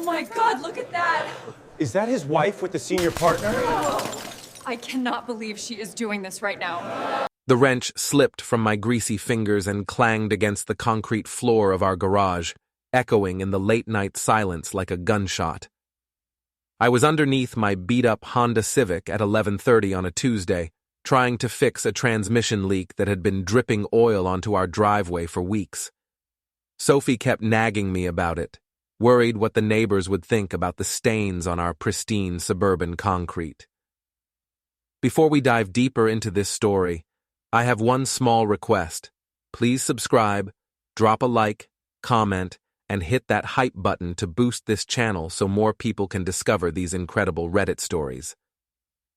my God, look at that! Is that his wife with the senior partner? I cannot believe she is doing this right now. The wrench slipped from my greasy fingers and clanged against the concrete floor of our garage, echoing in the late-night silence like a gunshot. I was underneath my beat-up Honda Civic at 11:30 on a Tuesday, trying to fix a transmission leak that had been dripping oil onto our driveway for weeks. Sophie kept nagging me about it, worried what the neighbors would think about the stains on our pristine suburban concrete. Before we dive deeper into this story, I have one small request. Please subscribe, drop a like, comment, and hit that hype button to boost this channel so more people can discover these incredible Reddit stories.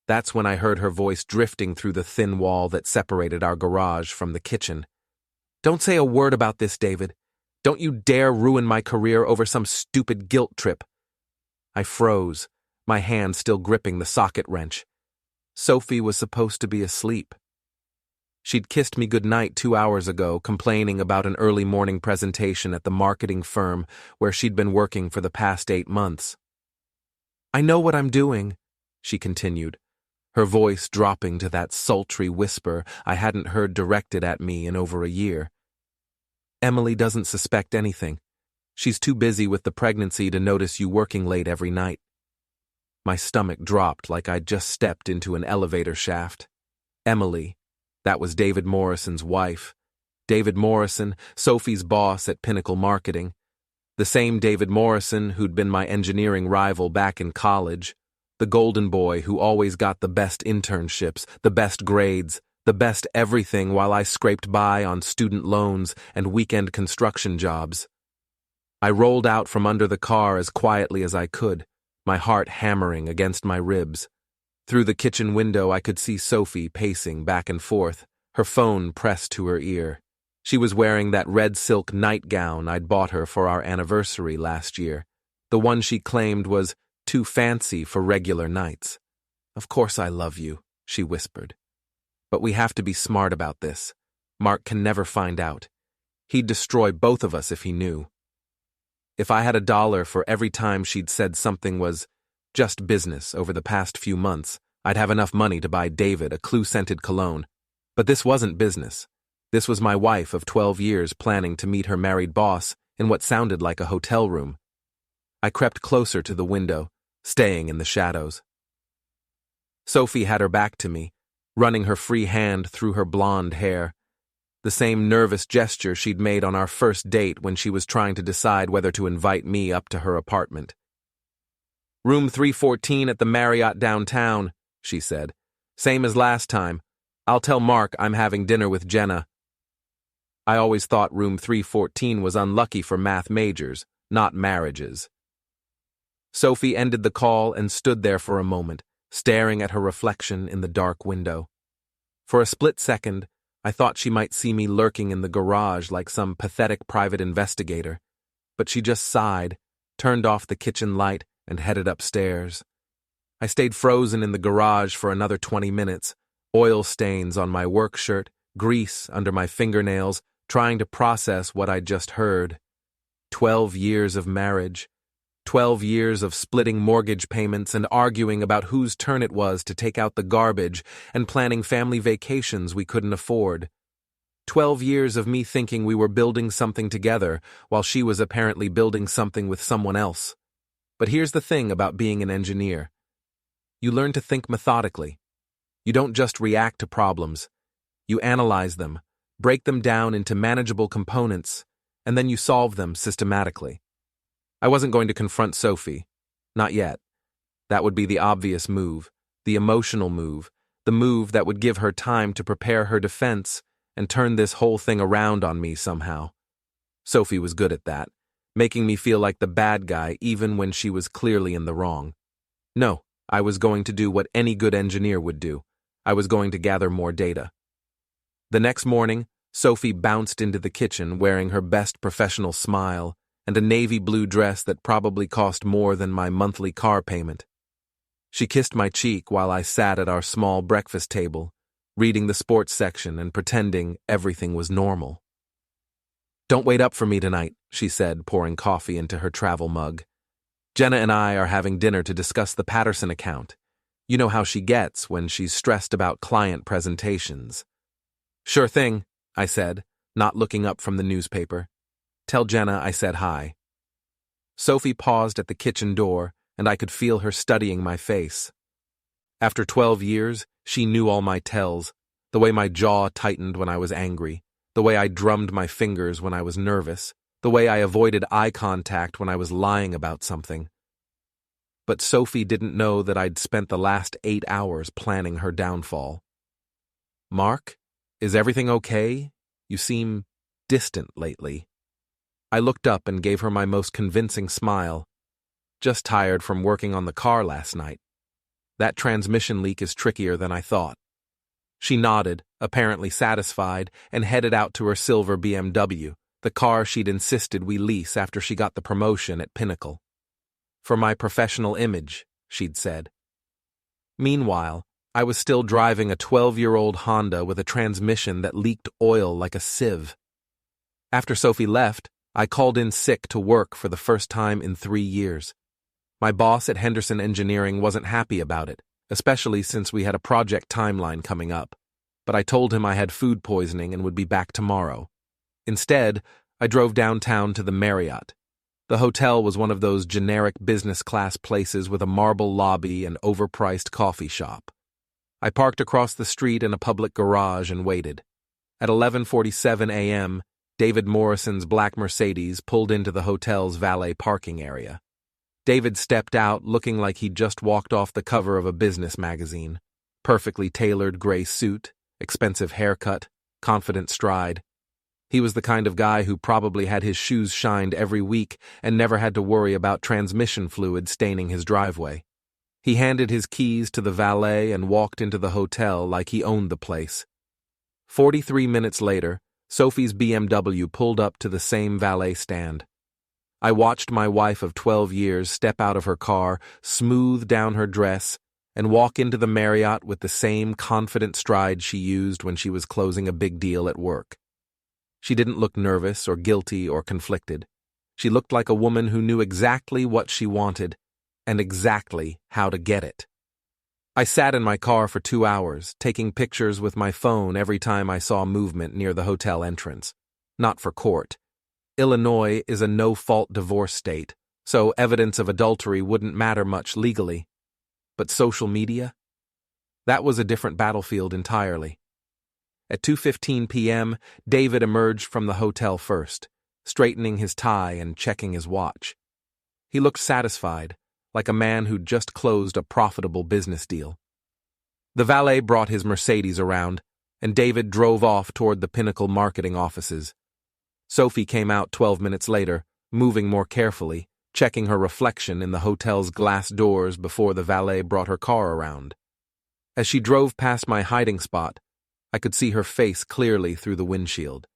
That's when I heard her voice drifting through the thin wall that separated our garage from the kitchen. Don't say a word about this, David. Don't you dare ruin my career over some stupid guilt trip. I froze, my hand still gripping the socket wrench. Sophie was supposed to be asleep. She'd kissed me goodnight 2 hours ago, complaining about an early morning presentation at the marketing firm where she'd been working for the past 8 months. I know what I'm doing, she continued, her voice dropping to that sultry whisper I hadn't heard directed at me in over a year. Emily doesn't suspect anything. She's too busy with the pregnancy to notice you working late every night. My stomach dropped like I'd just stepped into an elevator shaft. Emily. That was David Morrison's wife. David Morrison, Sophie's boss at Pinnacle Marketing. The same David Morrison who'd been my engineering rival back in college. The golden boy who always got the best internships, the best grades, the best everything while I scraped by on student loans and weekend construction jobs. I rolled out from under the car as quietly as I could, my heart hammering against my ribs. Through the kitchen window I could see Sophie pacing back and forth, her phone pressed to her ear. She was wearing that red silk nightgown I'd bought her for our anniversary last year, the one she claimed was too fancy for regular nights. Of course I love you, she whispered. But we have to be smart about this. Mark can never find out. He'd destroy both of us if he knew. If I had $1 for every time she'd said something was just business over the past few months, I'd have enough money to buy David a clue-scented cologne. But this wasn't business. This was my wife of 12 years planning to meet her married boss in what sounded like a hotel room. I crept closer to the window, staying in the shadows. Sophie had her back to me, running her free hand through her blonde hair. The same nervous gesture she'd made on our first date when she was trying to decide whether to invite me up to her apartment. Room 314 at the Marriott downtown, she said. Same as last time. I'll tell Mark I'm having dinner with Jenna. I always thought room 314 was unlucky for math majors, not marriages. Sophie ended the call and stood there for a moment, staring at her reflection in the dark window. For a split second, I thought she might see me lurking in the garage like some pathetic private investigator, but she just sighed, turned off the kitchen light, and headed upstairs. I stayed frozen in the garage for another 20 minutes, oil stains on my work shirt, grease under my fingernails, trying to process what I'd just heard. 12 years of marriage, 12 years of splitting mortgage payments and arguing about whose turn it was to take out the garbage and planning family vacations we couldn't afford. 12 years of me thinking we were building something together while she was apparently building something with someone else. But here's the thing about being an engineer. You learn to think methodically. You don't just react to problems. You analyze them, break them down into manageable components, and then you solve them systematically. I wasn't going to confront Sophie. Not yet. That would be the obvious move, the emotional move, the move that would give her time to prepare her defense and turn this whole thing around on me somehow. Sophie was good at that, making me feel like the bad guy even when she was clearly in the wrong. No, I was going to do what any good engineer would do. I was going to gather more data. The next morning, Sophie bounced into the kitchen wearing her best professional smile and a navy blue dress that probably cost more than my monthly car payment. She kissed my cheek while I sat at our small breakfast table, reading the sports section and pretending everything was normal. "Don't wait up for me tonight," she said, pouring coffee into her travel mug. Jenna and I are having dinner to discuss the Patterson account. You know how she gets when she's stressed about client presentations. Sure thing, I said, not looking up from the newspaper. Tell Jenna I said hi. Sophie paused at the kitchen door, and I could feel her studying my face. After 12 years, she knew all my tells, the way my jaw tightened when I was angry, the way I drummed my fingers when I was nervous, the way I avoided eye contact when I was lying about something. But Sophie didn't know that I'd spent the last 8 hours planning her downfall. Mark, is everything okay? You seem distant lately. I looked up and gave her my most convincing smile. Just tired from working on the car last night. That transmission leak is trickier than I thought. She nodded, apparently satisfied, and headed out to her silver BMW, the car she'd insisted we lease after she got the promotion at Pinnacle. For my professional image, she'd said. Meanwhile, I was still driving a 12-year-old Honda with a transmission that leaked oil like a sieve. After Sophie left, I called in sick to work for the first time in 3 years. My boss at Henderson Engineering wasn't happy about it, especially since we had a project timeline coming up, but I told him I had food poisoning and would be back tomorrow. Instead, I drove downtown to the Marriott. The hotel was one of those generic business-class places with a marble lobby and overpriced coffee shop. I parked across the street in a public garage and waited. At 11:47 a.m., David Morrison's black Mercedes pulled into the hotel's valet parking area. David stepped out looking like he'd just walked off the cover of a business magazine. Perfectly tailored gray suit, expensive haircut, confident stride. He was the kind of guy who probably had his shoes shined every week and never had to worry about transmission fluid staining his driveway. He handed his keys to the valet and walked into the hotel like he owned the place. 43 minutes later, Sophie's BMW pulled up to the same valet stand. I watched my wife of 12 years step out of her car, smooth down her dress, and walk into the Marriott with the same confident stride she used when she was closing a big deal at work. She didn't look nervous or guilty or conflicted. She looked like a woman who knew exactly what she wanted and exactly how to get it. I sat in my car for 2 hours, taking pictures with my phone every time I saw movement near the hotel entrance. Not for court. Illinois is a no-fault divorce state, so evidence of adultery wouldn't matter much legally. But social media? That was a different battlefield entirely. At 2:15 p.m., David emerged from the hotel first, straightening his tie and checking his watch. He looked satisfied, like a man who'd just closed a profitable business deal. The valet brought his Mercedes around, and David drove off toward the Pinnacle marketing offices. Sophie came out 12 minutes later, moving more carefully, checking her reflection in the hotel's glass doors before the valet brought her car around. As she drove past my hiding spot, I could see her face clearly through the windshield.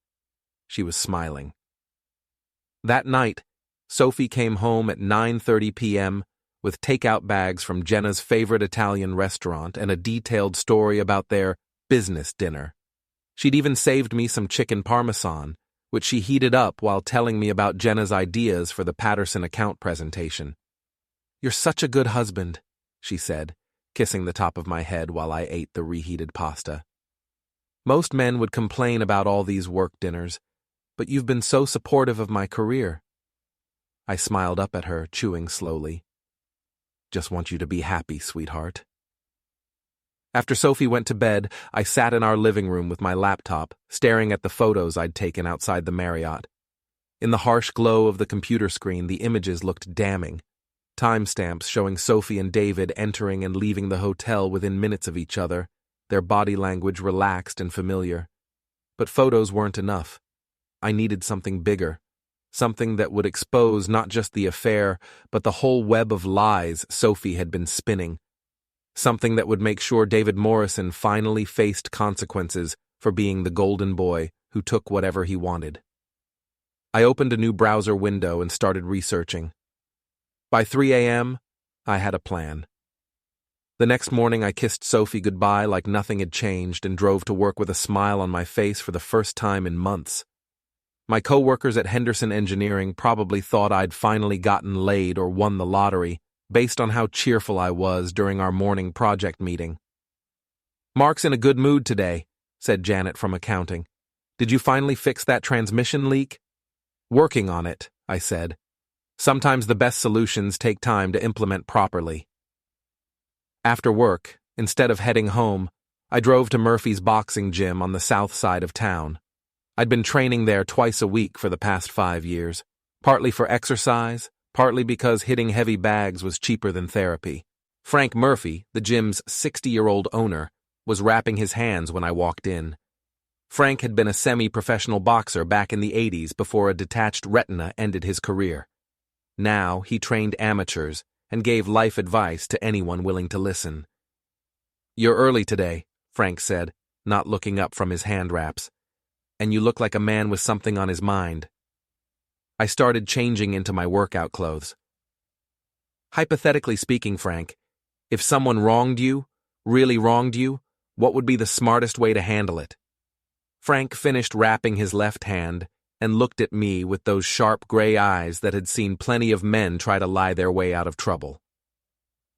She was smiling. That night, Sophie came home at 9:30 p.m. with takeout bags from Jenna's favorite Italian restaurant and a detailed story about their business dinner. She'd even saved me some chicken parmesan, which she heated up while telling me about Jenna's ideas for the Patterson account presentation. "You're such a good husband," she said, kissing the top of my head while I ate the reheated pasta. "Most men would complain about all these work dinners, but you've been so supportive of my career." I smiled up at her, chewing slowly. "Just want you to be happy, sweetheart." After Sophie went to bed, I sat in our living room with my laptop, staring at the photos I'd taken outside the Marriott. In the harsh glow of the computer screen, the images looked damning. Timestamps showing Sophie and David entering and leaving the hotel within minutes of each other, their body language relaxed and familiar. But photos weren't enough. I needed something bigger, something that would expose not just the affair, but the whole web of lies Sophie had been spinning. Something that would make sure David Morrison finally faced consequences for being the golden boy who took whatever he wanted. I opened a new browser window and started researching. By 3 a.m., I had a plan. The next morning, I kissed Sophie goodbye like nothing had changed and drove to work with a smile on my face for the first time in months. My coworkers at Henderson Engineering probably thought I'd finally gotten laid or won the lottery, based on how cheerful I was during our morning project meeting. "Mark's in a good mood today," said Janet from accounting. "Did you finally fix that transmission leak?" "Working on it," I said. "Sometimes the best solutions take time to implement properly." After work, instead of heading home, I drove to Murphy's boxing gym on the south side of town. I'd been training there twice a week for the past 5 years, partly for exercise, partly because hitting heavy bags was cheaper than therapy. Frank Murphy, the gym's 60-year-old owner, was wrapping his hands when I walked in. Frank had been a semi-professional boxer back in the 80s before a detached retina ended his career. Now he trained amateurs and gave life advice to anyone willing to listen. "You're early today," Frank said, not looking up from his hand wraps. "And you look like a man with something on his mind." I started changing into my workout clothes. "Hypothetically speaking, Frank, if someone wronged you, really wronged you, what would be the smartest way to handle it?" Frank finished wrapping his left hand and looked at me with those sharp gray eyes that had seen plenty of men try to lie their way out of trouble.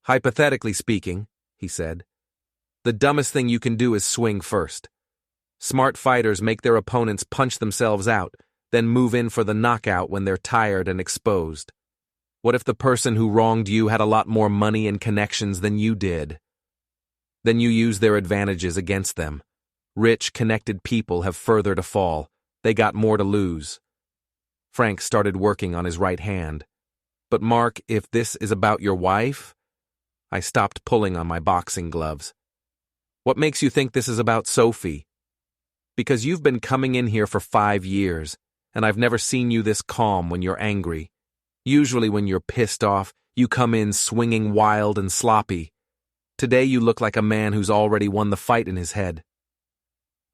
"Hypothetically speaking," he said, "the dumbest thing you can do is swing first. Smart fighters make their opponents punch themselves out, then move in for the knockout when they're tired and exposed. What if the person who wronged you had a lot more money and connections than you did? Then you use their advantages against them. Rich, connected people have further to fall. They got more to lose." Frank started working on his right hand. "But Mark, if this is about your wife?" I stopped pulling on my boxing gloves. "What makes you think this is about Sophie?" "Because you've been coming in here for 5 years, and I've never seen you this calm when you're angry. Usually when you're pissed off, you come in swinging wild and sloppy. Today you look like a man who's already won the fight in his head."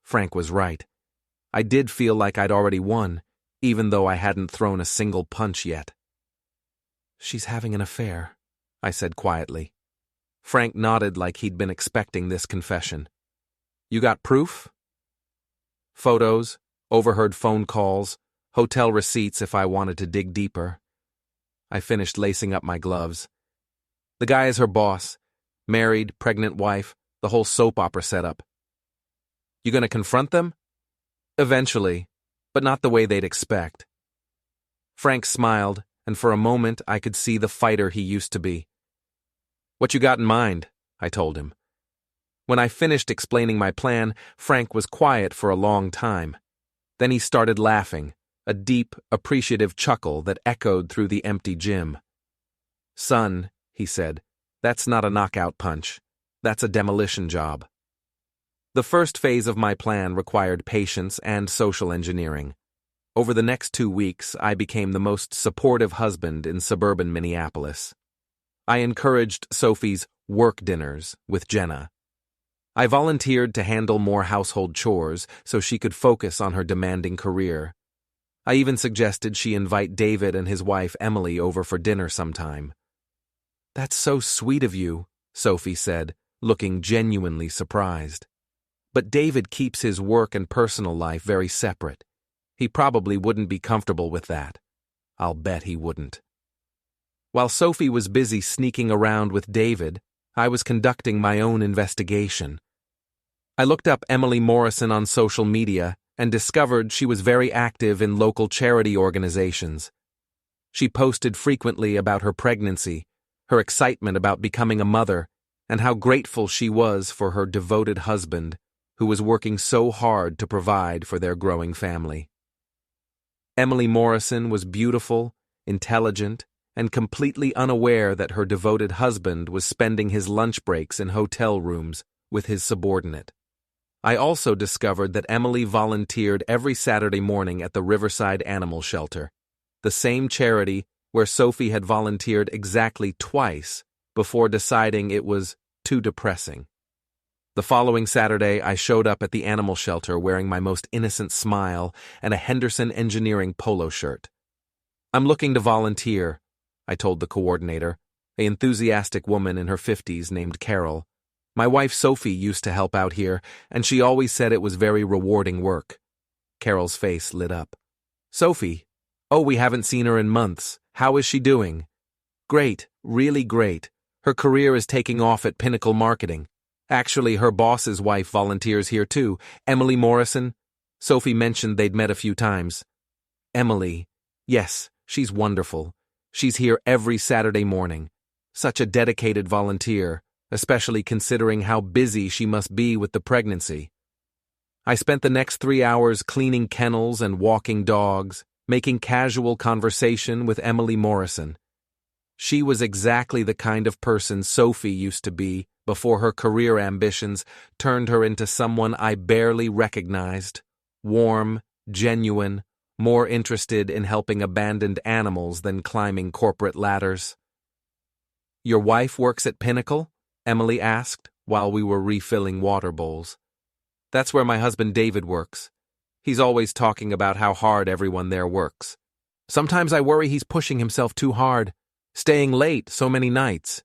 Frank was right. I did feel like I'd already won, even though I hadn't thrown a single punch yet. "She's having an affair," I said quietly. Frank nodded like he'd been expecting this confession. "You got proof?" "Photos, overheard phone calls, hotel receipts if I wanted to dig deeper." I finished lacing up my gloves. "The guy is her boss. Married, pregnant wife, the whole soap opera setup." "You gonna confront them?" "Eventually, but not the way they'd expect." Frank smiled, and for a moment I could see the fighter he used to be. "What you got in mind?" I told him. When I finished explaining my plan, Frank was quiet for a long time. Then he started laughing, a deep, appreciative chuckle that echoed through the empty gym. "Son," he said, "that's not a knockout punch. That's a demolition job." The first phase of my plan required patience and social engineering. Over the next 2 weeks, I became the most supportive husband in suburban Minneapolis. I encouraged Sophie's work dinners with Jenna. I volunteered to handle more household chores so she could focus on her demanding career. I even suggested she invite David and his wife Emily over for dinner sometime. "That's so sweet of you," Sophie said, looking genuinely surprised. "But David keeps his work and personal life very separate. He probably wouldn't be comfortable with that. I'll bet he wouldn't." While Sophie was busy sneaking around with David, I was conducting my own investigation. I looked up Emily Morrison on social media and discovered she was very active in local charity organizations. She posted frequently about her pregnancy, her excitement about becoming a mother, and how grateful she was for her devoted husband, who was working so hard to provide for their growing family. Emily Morrison was beautiful, intelligent, and completely unaware that her devoted husband was spending his lunch breaks in hotel rooms with his subordinate. I also discovered that Emily volunteered every Saturday morning at the Riverside Animal Shelter, the same charity where Sophie had volunteered exactly twice before deciding it was too depressing. The following Saturday, I showed up at the animal shelter wearing my most innocent smile and a Henderson Engineering polo shirt. "I'm looking to volunteer," I told the coordinator, an enthusiastic woman in her 50s named Carol. "My wife Sophie used to help out here, and she always said it was very rewarding work." Carol's face lit up. Sophie. Oh, we haven't seen her in months. How is she doing? Great, really great. Her career is taking off at Pinnacle Marketing. Actually, her boss's wife volunteers here too, Emily Morrison. Sophie mentioned they'd met a few times. Emily. Yes, she's wonderful. She's here every Saturday morning. Such a dedicated volunteer, especially considering how busy she must be with the pregnancy. I spent the next 3 hours cleaning kennels and walking dogs, making casual conversation with Emily Morrison. She was exactly the kind of person Sophie used to be before her career ambitions turned her into someone I barely recognized. Warm, genuine, more interested in helping abandoned animals than climbing corporate ladders. Your wife works at Pinnacle? Emily asked while we were refilling water bowls. That's where my husband David works. He's always talking about how hard everyone there works. Sometimes I worry he's pushing himself too hard, staying late so many nights.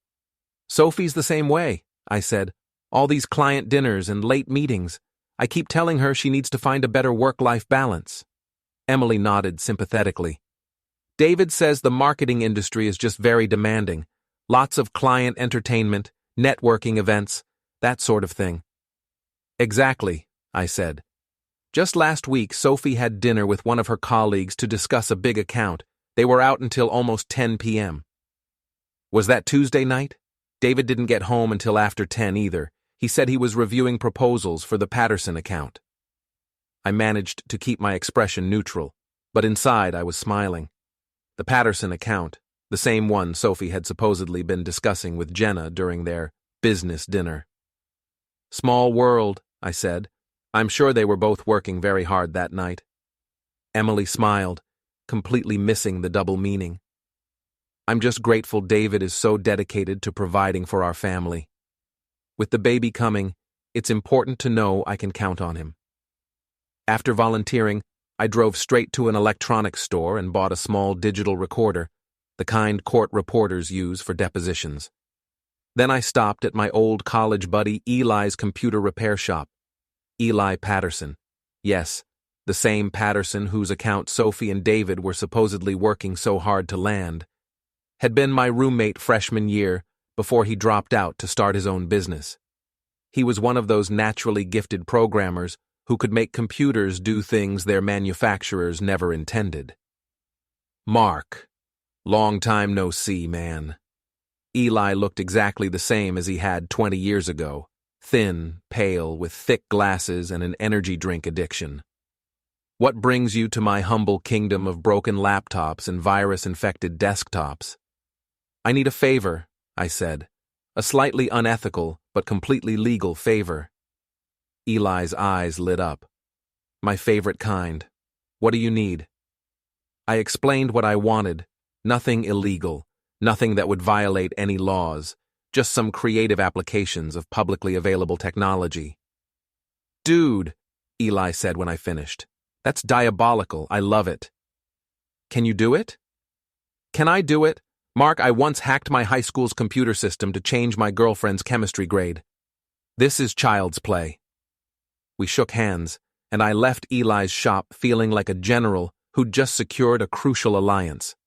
Sophie's the same way, I said. All these client dinners and late meetings. I keep telling her she needs to find a better work-life balance. Emily nodded sympathetically. David says the marketing industry is just very demanding. Lots of client entertainment, networking events, that sort of thing. Exactly, I said. Just last week, Sophie had dinner with one of her colleagues to discuss a big account. They were out until almost 10 p.m. Was that Tuesday night? David didn't get home until after 10 either. He said he was reviewing proposals for the Patterson account. I managed to keep my expression neutral, but inside I was smiling. The Patterson account, the same one Sophie had supposedly been discussing with Jenna during their business dinner. Small world, I said. I'm sure they were both working very hard that night. Emily smiled, completely missing the double meaning. I'm just grateful David is so dedicated to providing for our family. With the baby coming, it's important to know I can count on him. After volunteering, I drove straight to an electronics store and bought a small digital recorder, the kind court reporters use for depositions. Then I stopped at my old college buddy Eli's computer repair shop. Eli Patterson. Yes, the same Patterson whose account Sophie and David were supposedly working so hard to land. Had been my roommate freshman year before he dropped out to start his own business. He was one of those naturally gifted programmers who could make computers do things their manufacturers never intended. Mark. Long time no see, man. Eli looked exactly the same as he had 20 years ago, thin, pale, with thick glasses and an energy drink addiction. What brings you to my humble kingdom of broken laptops and virus-infected desktops? I need a favor, I said. A slightly unethical, but completely legal favor. Eli's eyes lit up. My favorite kind. What do you need? I explained what I wanted. Nothing illegal. Nothing that would violate any laws, just some creative applications of publicly available technology. Dude, Eli said when I finished. That's diabolical. I love it. Can you do it? Can I do it? Mark, I once hacked my high school's computer system to change my girlfriend's chemistry grade. This is child's play. We shook hands, and I left Eli's shop feeling like a general who'd just secured a crucial alliance.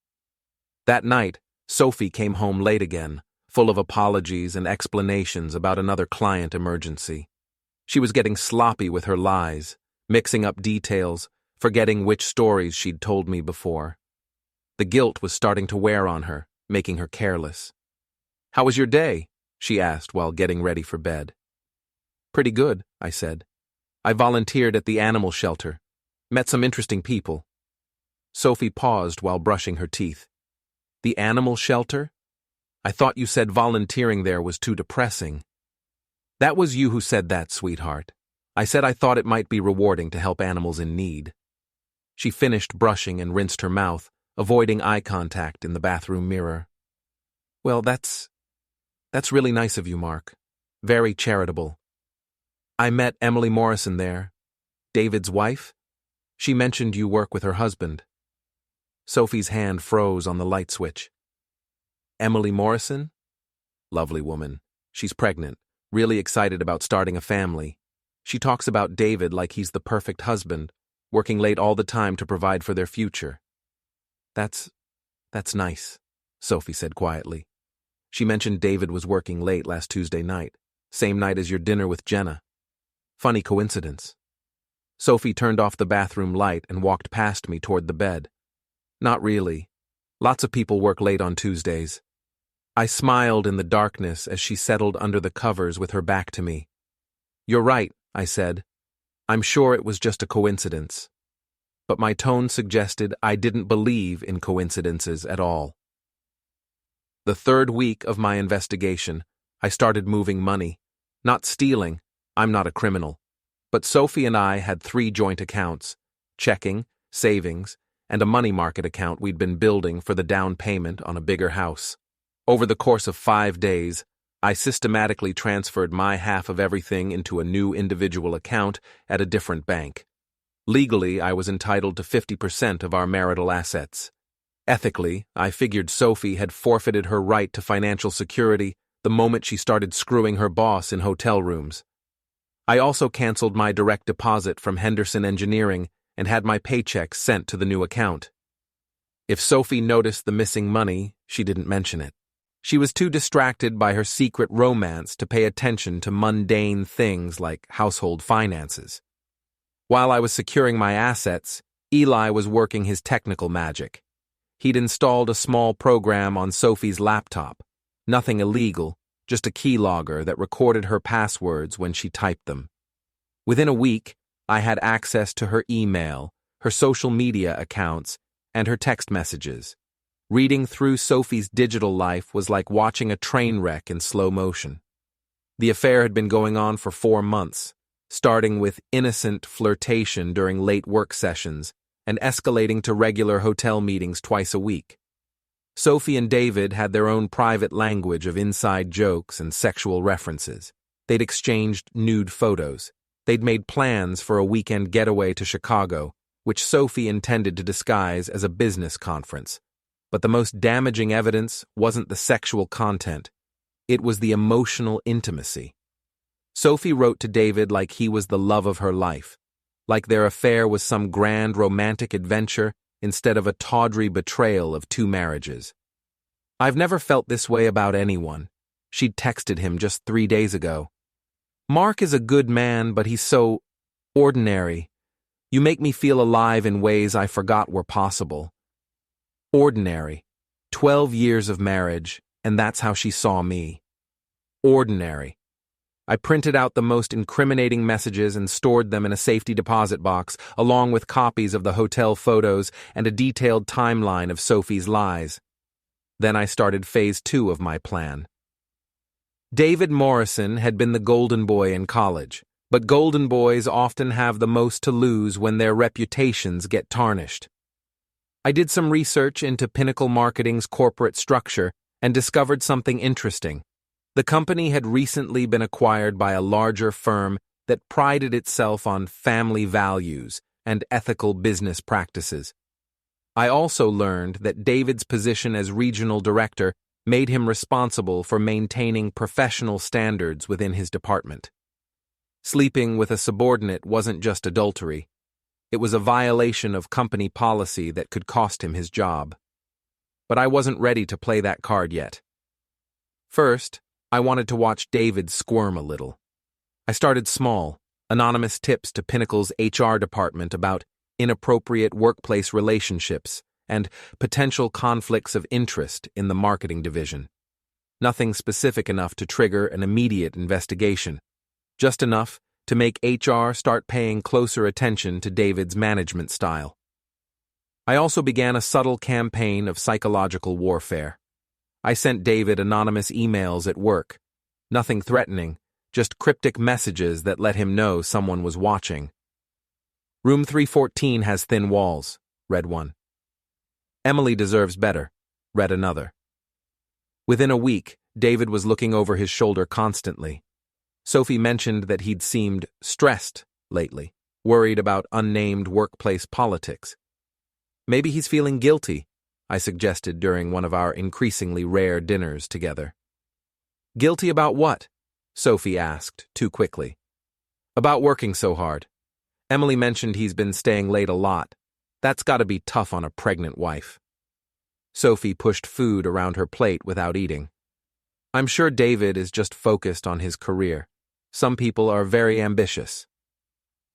That night, Sophie came home late again, full of apologies and explanations about another client emergency. She was getting sloppy with her lies, mixing up details, forgetting which stories she'd told me before. The guilt was starting to wear on her, making her careless. How was your day? She asked while getting ready for bed. Pretty good, I said. I volunteered at the animal shelter, met some interesting people. Sophie paused while brushing her teeth. The animal shelter? I thought you said volunteering there was too depressing. That was you who said that, sweetheart. I said I thought it might be rewarding to help animals in need. She finished brushing and rinsed her mouth, avoiding eye contact in the bathroom mirror. Well, that's really nice of you, Mark. Very charitable. I met Emily Morrison there. David's wife? She mentioned you work with her husband. Sophie's hand froze on the light switch. Emily Morrison? Lovely woman. She's pregnant, really excited about starting a family. She talks about David like he's the perfect husband, working late all the time to provide for their future. That's nice, Sophie said quietly. She mentioned David was working late last Tuesday night, same night as your dinner with Jenna. Funny coincidence. Sophie turned off the bathroom light and walked past me toward the bed. Not really. Lots of people work late on Tuesdays. I smiled in the darkness as she settled under the covers with her back to me. You're right, I said. I'm sure it was just a coincidence. But my tone suggested I didn't believe in coincidences at all. The third week of my investigation, I started moving money. Not stealing, I'm not a criminal. But Sophie and I had 3 joint accounts, checking, savings, and a money market account we'd been building for the down payment on a bigger house. Over the course of 5 days, I systematically transferred my half of everything into a new individual account at a different bank. Legally, I was entitled to 50% of our marital assets. Ethically, I figured Sophie had forfeited her right to financial security the moment she started screwing her boss in hotel rooms. I also canceled my direct deposit from Henderson Engineering and had my paychecks sent to the new account. If Sophie noticed the missing money, she didn't mention it. She was too distracted by her secret romance to pay attention to mundane things like household finances. While I was securing my assets, Eli was working his technical magic. He'd installed a small program on Sophie's laptop. Nothing illegal, just a keylogger that recorded her passwords when she typed them. Within a week, I had access to her email, her social media accounts, and her text messages. Reading through Sophie's digital life was like watching a train wreck in slow motion. The affair had been going on for 4 months, starting with innocent flirtation during late work sessions and escalating to regular hotel meetings twice a week. Sophie and David had their own private language of inside jokes and sexual references. They'd exchanged nude photos. They'd made plans for a weekend getaway to Chicago, which Sophie intended to disguise as a business conference. But the most damaging evidence wasn't the sexual content. It was the emotional intimacy. Sophie wrote to David like he was the love of her life, like their affair was some grand romantic adventure instead of a tawdry betrayal of 2 marriages. I've never felt this way about anyone. She'd texted him just 3 days ago. Mark is a good man, but he's so ordinary. You make me feel alive in ways I forgot were possible. Ordinary. 12 years of marriage, and that's how she saw me. Ordinary. I printed out the most incriminating messages and stored them in a safety deposit box, along with copies of the hotel photos and a detailed timeline of Sophie's lies. Then I started phase 2 of my plan. David Morrison had been the golden boy in college, but golden boys often have the most to lose when their reputations get tarnished. I did some research into Pinnacle Marketing's corporate structure and discovered something interesting. The company had recently been acquired by a larger firm that prided itself on family values and ethical business practices. I also learned that David's position as regional director made him responsible for maintaining professional standards within his department. Sleeping with a subordinate wasn't just adultery. It was a violation of company policy that could cost him his job. But I wasn't ready to play that card yet. First, I wanted to watch David squirm a little. I started small, anonymous tips to Pinnacle's HR department about inappropriate workplace relationships and potential conflicts of interest in the marketing division. Nothing specific enough to trigger an immediate investigation, just enough to make HR start paying closer attention to David's management style. I also began a subtle campaign of psychological warfare. I sent David anonymous emails at work. Nothing threatening, just cryptic messages that let him know someone was watching. Room 314 has thin walls, read one. Emily deserves better, read another. Within a week, David was looking over his shoulder constantly. Sophie mentioned that he'd seemed stressed lately, worried about unnamed workplace politics. Maybe he's feeling guilty, I suggested during one of our increasingly rare dinners together. Guilty about what? Sophie asked, too quickly. About working so hard. Emily mentioned he's been staying late a lot. That's gotta be tough on a pregnant wife. Sophie pushed food around her plate without eating. I'm sure David is just focused on his career. Some people are very ambitious.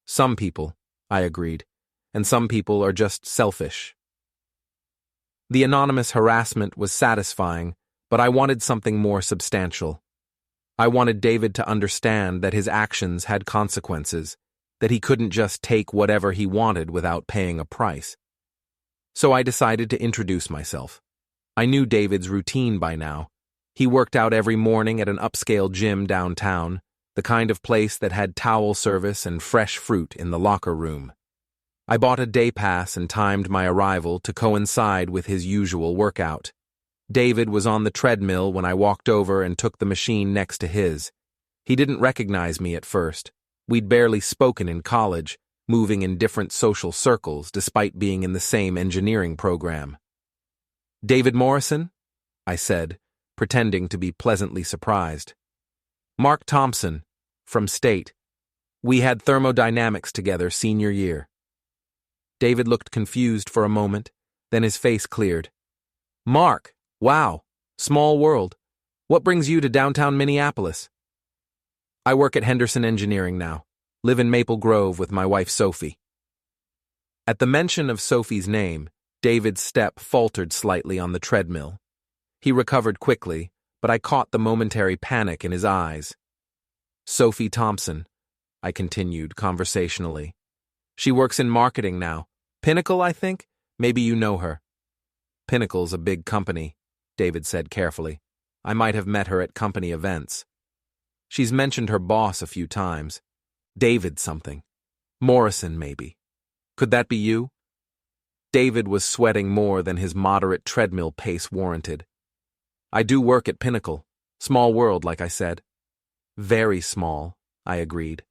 Some people, I agreed, and some people are just selfish. The anonymous harassment was satisfying, but I wanted something more substantial. I wanted David to understand that his actions had consequences, that he couldn't just take whatever he wanted without paying a price. So I decided to introduce myself. I knew David's routine by now. He worked out every morning at an upscale gym downtown, the kind of place that had towel service and fresh fruit in the locker room. I bought a day pass and timed my arrival to coincide with his usual workout. David was on the treadmill when I walked over and took the machine next to his. He didn't recognize me at first. We'd barely spoken in college, moving in different social circles despite being in the same engineering program. David Morrison? I said, pretending to be pleasantly surprised. Mark Thompson, from State. We had thermodynamics together senior year. David looked confused for a moment, then his face cleared. Mark, wow, small world. What brings you to downtown Minneapolis? I work at Henderson Engineering now. Live in Maple Grove with my wife Sophie. At the mention of Sophie's name, David's step faltered slightly on the treadmill. He recovered quickly, but I caught the momentary panic in his eyes. Sophie Thompson, I continued conversationally. She works in marketing now. Pinnacle, I think? Maybe you know her. Pinnacle's a big company, David said carefully. I might have met her at company events. She's mentioned her boss a few times. David something. Morrison, maybe. Could that be you? David was sweating more than his moderate treadmill pace warranted. I do work at Pinnacle. Small world, like I said. Very small, I agreed.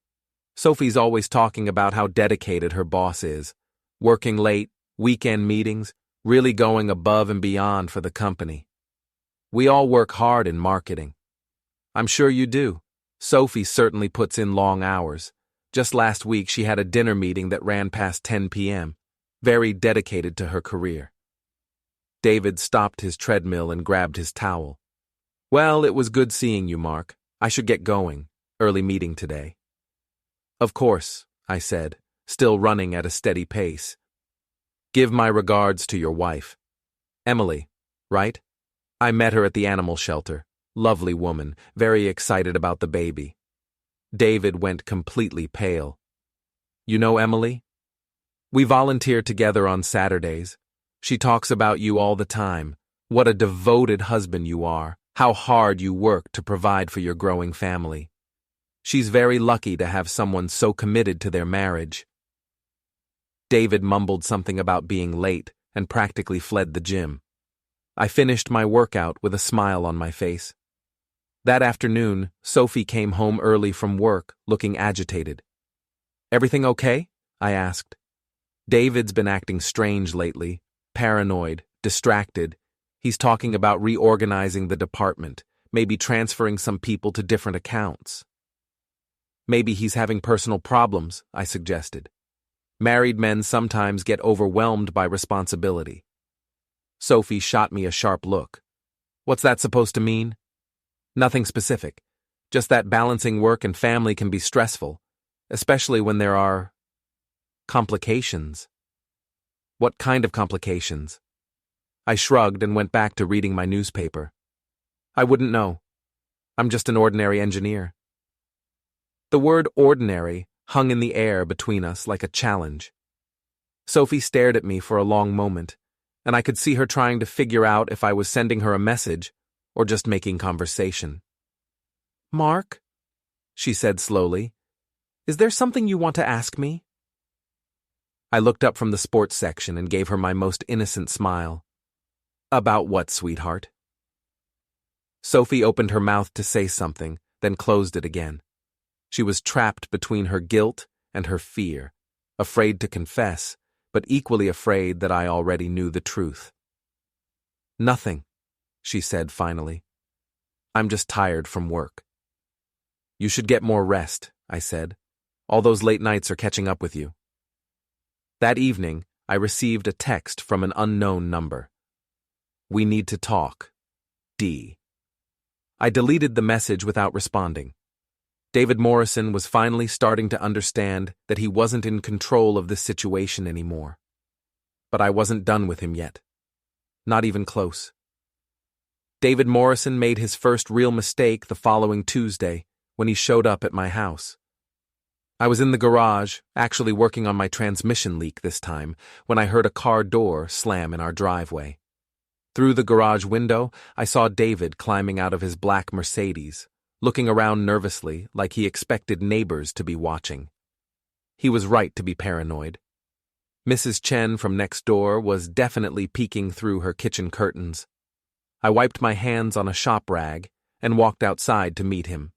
Sophie's always talking about how dedicated her boss is. Working late, weekend meetings, really going above and beyond for the company. We all work hard in marketing. I'm sure you do. Sophie certainly puts in long hours. Just last week she had a dinner meeting that ran past 10 p.m. Very dedicated to her career. David stopped his treadmill and grabbed his towel. Well, it was good seeing you, Mark. I should get going. Early meeting today. Of course, I said, still running at a steady pace. Give my regards to your wife. Emily, right? I met her at the animal shelter. Lovely woman, very excited about the baby. David went completely pale. You know Emily? We volunteer together on Saturdays. She talks about you all the time. What a devoted husband you are. How hard you work to provide for your growing family. She's very lucky to have someone so committed to their marriage. David mumbled something about being late and practically fled the gym. I finished my workout with a smile on my face. That afternoon, Sophie came home early from work, looking agitated. Everything okay? I asked. David's been acting strange lately, paranoid, distracted. He's talking about reorganizing the department, maybe transferring some people to different accounts. Maybe he's having personal problems, I suggested. Married men sometimes get overwhelmed by responsibility. Sophie shot me a sharp look. What's that supposed to mean? Nothing specific. Just that balancing work and family can be stressful, especially when there are complications. What kind of complications? I shrugged and went back to reading my newspaper. I wouldn't know. I'm just an ordinary engineer. The word ordinary hung in the air between us like a challenge. Sophie stared at me for a long moment, and I could see her trying to figure out if I was sending her a message or just making conversation. Mark, she said slowly, is there something you want to ask me? I looked up from the sports section and gave her my most innocent smile. About what, sweetheart? Sophie opened her mouth to say something, then closed it again. She was trapped between her guilt and her fear, afraid to confess, but equally afraid that I already knew the truth. Nothing, she said finally. I'm just tired from work. You should get more rest, I said. All those late nights are catching up with you. That evening, I received a text from an unknown number. "We need to talk. D." I deleted the message without responding. David Morrison was finally starting to understand that he wasn't in control of this situation anymore. But I wasn't done with him yet. Not even close. David Morrison made his first real mistake the following Tuesday when he showed up at my house. I was in the garage, actually working on my transmission leak this time, when I heard a car door slam in our driveway. Through the garage window, I saw David climbing out of his black Mercedes, looking around nervously like he expected neighbors to be watching. He was right to be paranoid. Mrs. Chen from next door was definitely peeking through her kitchen curtains. I wiped my hands on a shop rag and walked outside to meet him.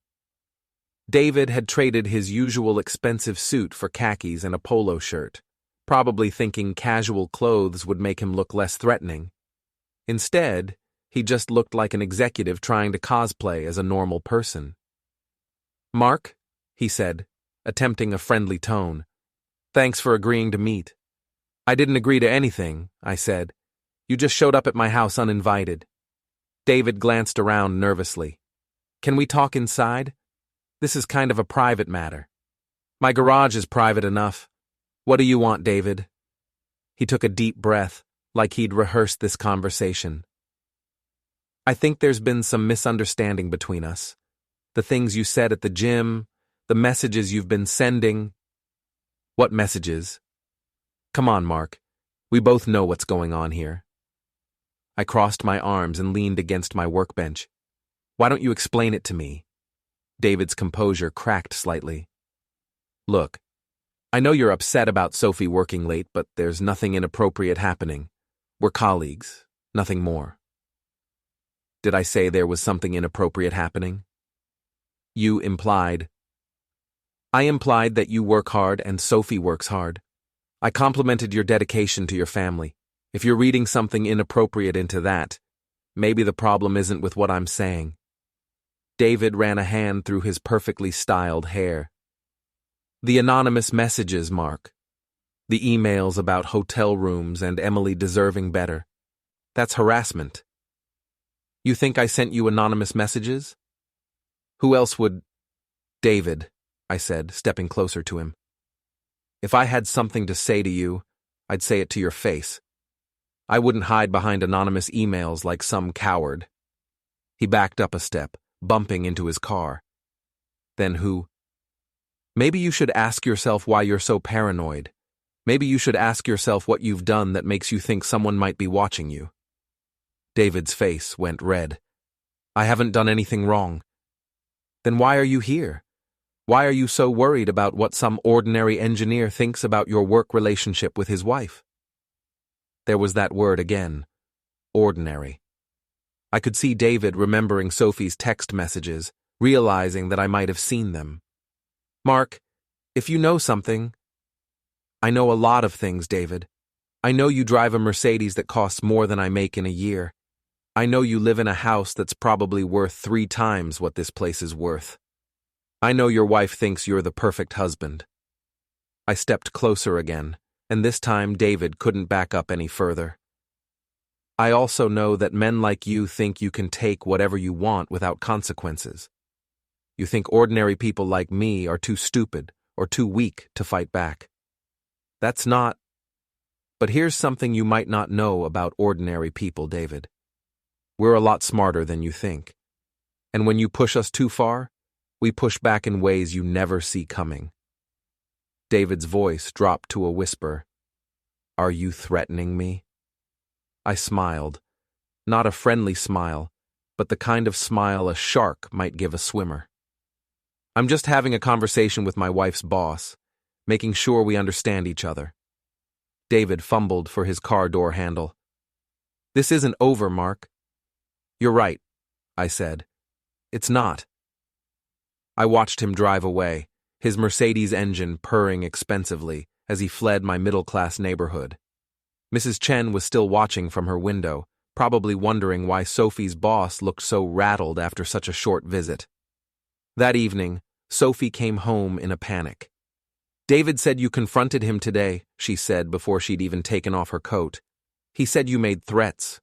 David had traded his usual expensive suit for khakis and a polo shirt, probably thinking casual clothes would make him look less threatening. Instead, he just looked like an executive trying to cosplay as a normal person. "Mark," he said, attempting a friendly tone. "Thanks for agreeing to meet." "I didn't agree to anything," I said. "You just showed up at my house uninvited." David glanced around nervously. "Can we talk inside? This is kind of a private matter." "My garage is private enough. What do you want, David?" He took a deep breath, like he'd rehearsed this conversation. "I think there's been some misunderstanding between us. The things you said at the gym, the messages you've been sending." "What messages?" "Come on, Mark. We both know what's going on here." I crossed my arms and leaned against my workbench. "Why don't you explain it to me?" David's composure cracked slightly. "Look, I know you're upset about Sophie working late, but there's nothing inappropriate happening. We're colleagues, nothing more." "Did I say there was something inappropriate happening?" "You implied." "I implied that you work hard and Sophie works hard. I complimented your dedication to your family. If you're reading something inappropriate into that, maybe the problem isn't with what I'm saying." David ran a hand through his perfectly styled hair. "The anonymous messages, Mark. The emails about hotel rooms and Emily deserving better. That's harassment." "You think I sent you anonymous messages?" "Who else would—" "David," I said, stepping closer to him. "If I had something to say to you, I'd say it to your face. I wouldn't hide behind anonymous emails like some coward." He backed up a step, bumping into his car. "Then who?" "Maybe you should ask yourself why you're so paranoid. Maybe you should ask yourself what you've done that makes you think someone might be watching you." David's face went red. "I haven't done anything wrong." "Then why are you here? Why are you so worried about what some ordinary engineer thinks about your work relationship with his wife?" There was that word again. Ordinary. I could see David remembering Sophie's text messages, realizing that I might have seen them. "Mark, if you know something—" "I know a lot of things, David. I know you drive a Mercedes that costs more than I make in a year. I know you live in a house that's probably worth 3 times what this place is worth. I know your wife thinks you're the perfect husband." I stepped closer again, and this time David couldn't back up any further. "I also know that men like you think you can take whatever you want without consequences. You think ordinary people like me are too stupid or too weak to fight back. That's not— But here's something you might not know about ordinary people, David. We're a lot smarter than you think. And when you push us too far, we push back in ways you never see coming." David's voice dropped to a whisper. "Are you threatening me?" I smiled. Not a friendly smile, but the kind of smile a shark might give a swimmer. "I'm just having a conversation with my wife's boss, making sure we understand each other." David fumbled for his car door handle. "This isn't over, Mark." "You're right," I said. "It's not." I watched him drive away, his Mercedes engine purring expensively as he fled my middle-class neighborhood. Mrs. Chen was still watching from her window, probably wondering why Sophie's boss looked so rattled after such a short visit. That evening, Sophie came home in a panic. David said you confronted him today, she said before she'd even taken off her coat. He said you made threats.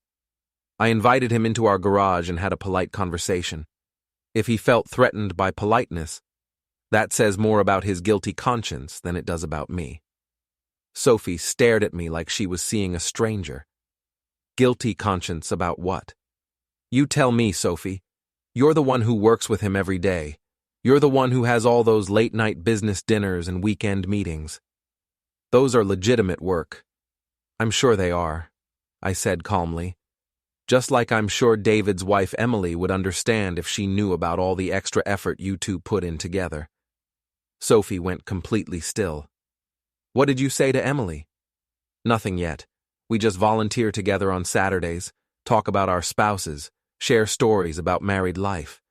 I invited him into our garage and had a polite conversation. If he felt threatened by politeness, that says more about his guilty conscience than it does about me. Sophie stared at me like she was seeing a stranger. Guilty conscience about what? You tell me, Sophie. You're the one who works with him every day. You're the one who has all those late-night business dinners and weekend meetings. Those are legitimate work. I'm sure they are, I said calmly. Just like I'm sure David's wife Emily would understand if she knew about all the extra effort you two put in together. Sophie went completely still. What did you say to Emily? Nothing yet. We just volunteer together on Saturdays, talk about our spouses, share stories about married life.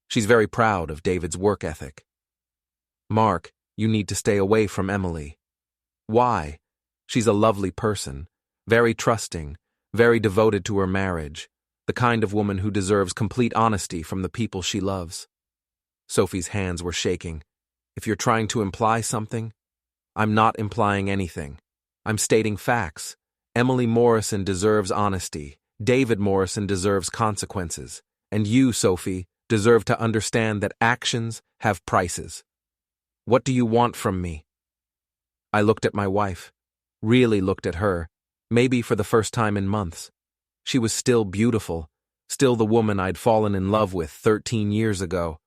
She's very proud of David's work ethic. Mark, you need to stay away from Emily. Why? She's a lovely person, very trusting, very devoted to her marriage, the kind of woman who deserves complete honesty from the people she loves. Sophie's hands were shaking. If you're trying to imply something, I'm not implying anything. I'm stating facts. Emily Morrison deserves honesty. David Morrison deserves consequences. And you, Sophie, deserve to understand that actions have prices. What do you want from me? I looked at my wife, really looked at her, maybe for the first time in months. She was still beautiful, still the woman I'd fallen in love with 13 years ago.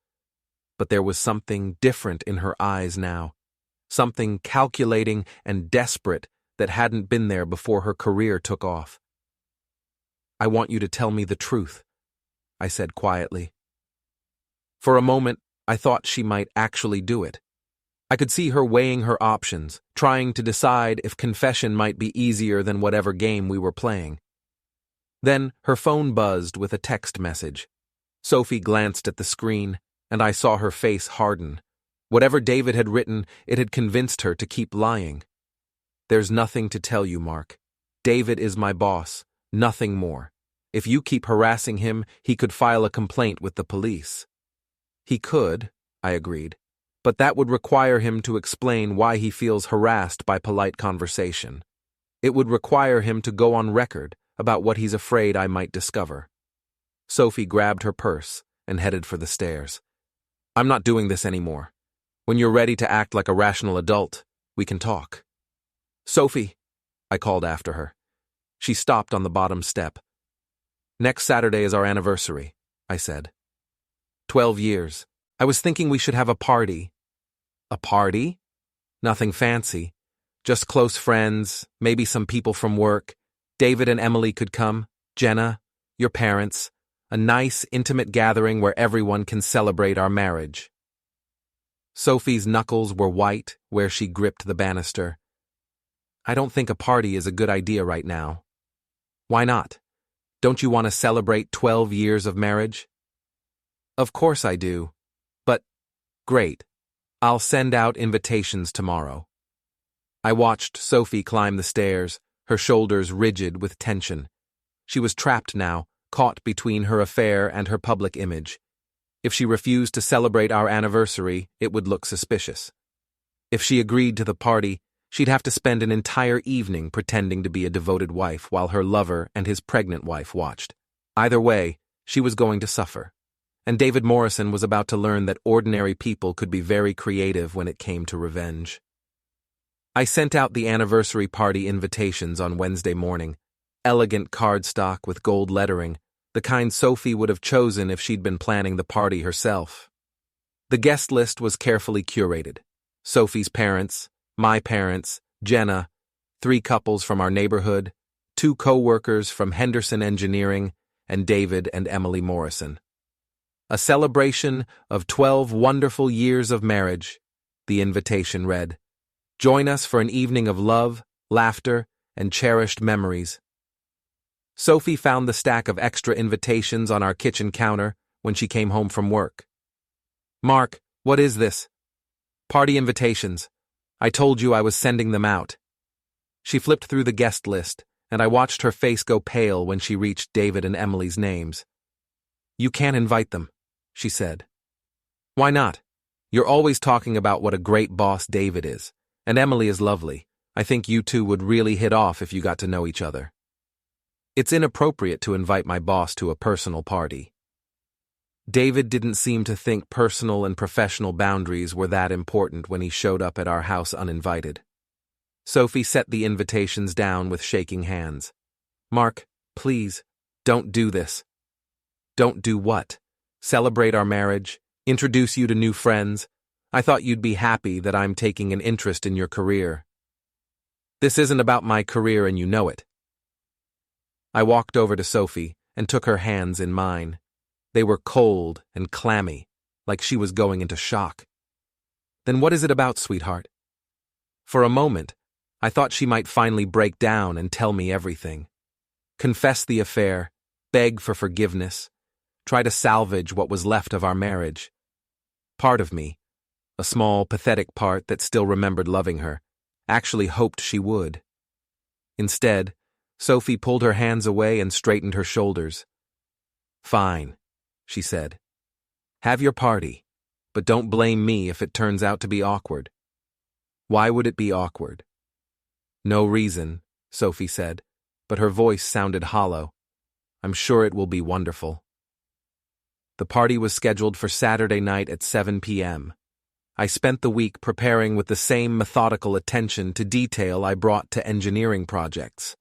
But there was something different in her eyes now, something calculating and desperate that hadn't been there before her career took off. I want you to tell me the truth, I said quietly. For a moment, I thought she might actually do it. I could see her weighing her options, trying to decide if confession might be easier than whatever game we were playing. Then her phone buzzed with a text message. Sophie glanced at the screen, and I saw her face harden. Whatever David had written, it had convinced her to keep lying. There's nothing to tell you, Mark. David is my boss, nothing more. If you keep harassing him, he could file a complaint with the police. He could, I agreed, but that would require him to explain why he feels harassed by polite conversation. It would require him to go on record about what he's afraid I might discover. Sophie grabbed her purse and headed for the stairs. I'm not doing this anymore. When you're ready to act like a rational adult, we can talk. Sophie, I called after her. She stopped on the bottom step. Next Saturday is our anniversary, I said. 12 years. I was thinking we should have a party. A party? Nothing fancy. Just close friends, maybe some people from work. David and Emily could come, Jenna, your parents. A nice, intimate gathering where everyone can celebrate our marriage. Sophie's knuckles were white where she gripped the banister. I don't think a party is a good idea right now. Why not? Don't you want to celebrate 12 years of marriage? Of course I do. But, great. I'll send out invitations tomorrow. I watched Sophie climb the stairs, her shoulders rigid with tension. She was trapped now, caught between her affair and her public image. If she refused to celebrate our anniversary, it would look suspicious. If she agreed to the party, she'd have to spend an entire evening pretending to be a devoted wife while her lover and his pregnant wife watched. Either way, she was going to suffer. And David Morrison was about to learn that ordinary people could be very creative when it came to revenge. I sent out the anniversary party invitations on Wednesday morning, elegant cardstock with gold lettering, the kind Sophie would have chosen if she'd been planning the party herself. The guest list was carefully curated. Sophie's parents, my parents, Jenna, 3 couples from our neighborhood, 2 co-workers from Henderson Engineering, and David and Emily Morrison. A celebration of 12 wonderful years of marriage, the invitation read. Join us for an evening of love, laughter, and cherished memories. Sophie found the stack of extra invitations on our kitchen counter when she came home from work. Mark, what is this? Party invitations. I told you I was sending them out. She flipped through the guest list, and I watched her face go pale when she reached David and Emily's names. You can't invite them, she said. Why not? You're always talking about what a great boss David is, And Emily is lovely. I think you two would really hit off if you got to know each other. It's inappropriate to invite my boss to a personal party. David didn't seem to think personal and professional boundaries were that important when he showed up at our house uninvited. Sophie set the invitations down with shaking hands. Mark, please, don't do this. Don't do what? Celebrate our marriage? Introduce you to new friends? I thought you'd be happy that I'm taking an interest in your career. This isn't about my career and you know it. I walked over to Sophie and took her hands in mine. They were cold and clammy, like she was going into shock. Then what is it about, sweetheart? For a moment, I thought she might finally break down and tell me everything. Confess the affair, beg for forgiveness, try to salvage what was left of our marriage. Part of me, a small, pathetic part that still remembered loving her, actually hoped she would. Instead, Sophie pulled her hands away and straightened her shoulders. Fine, she said. Have your party, but don't blame me if it turns out to be awkward. Why would it be awkward? No reason, Sophie said, but her voice sounded hollow. I'm sure it will be wonderful. The party was scheduled for Saturday night at 7 p.m. I spent the week preparing with the same methodical attention to detail I brought to engineering projects.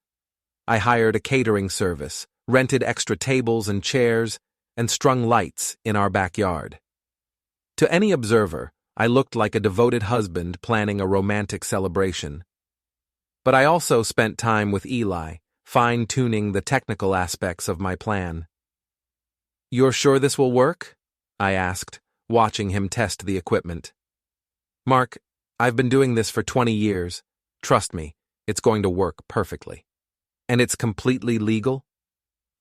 I hired a catering service, rented extra tables and chairs, and strung lights in our backyard. To any observer, I looked like a devoted husband planning a romantic celebration. But I also spent time with Eli, fine-tuning the technical aspects of my plan. You're sure this will work? I asked, watching him test the equipment. Mark, I've been doing this for 20 years. Trust me, it's going to work perfectly. And it's completely legal?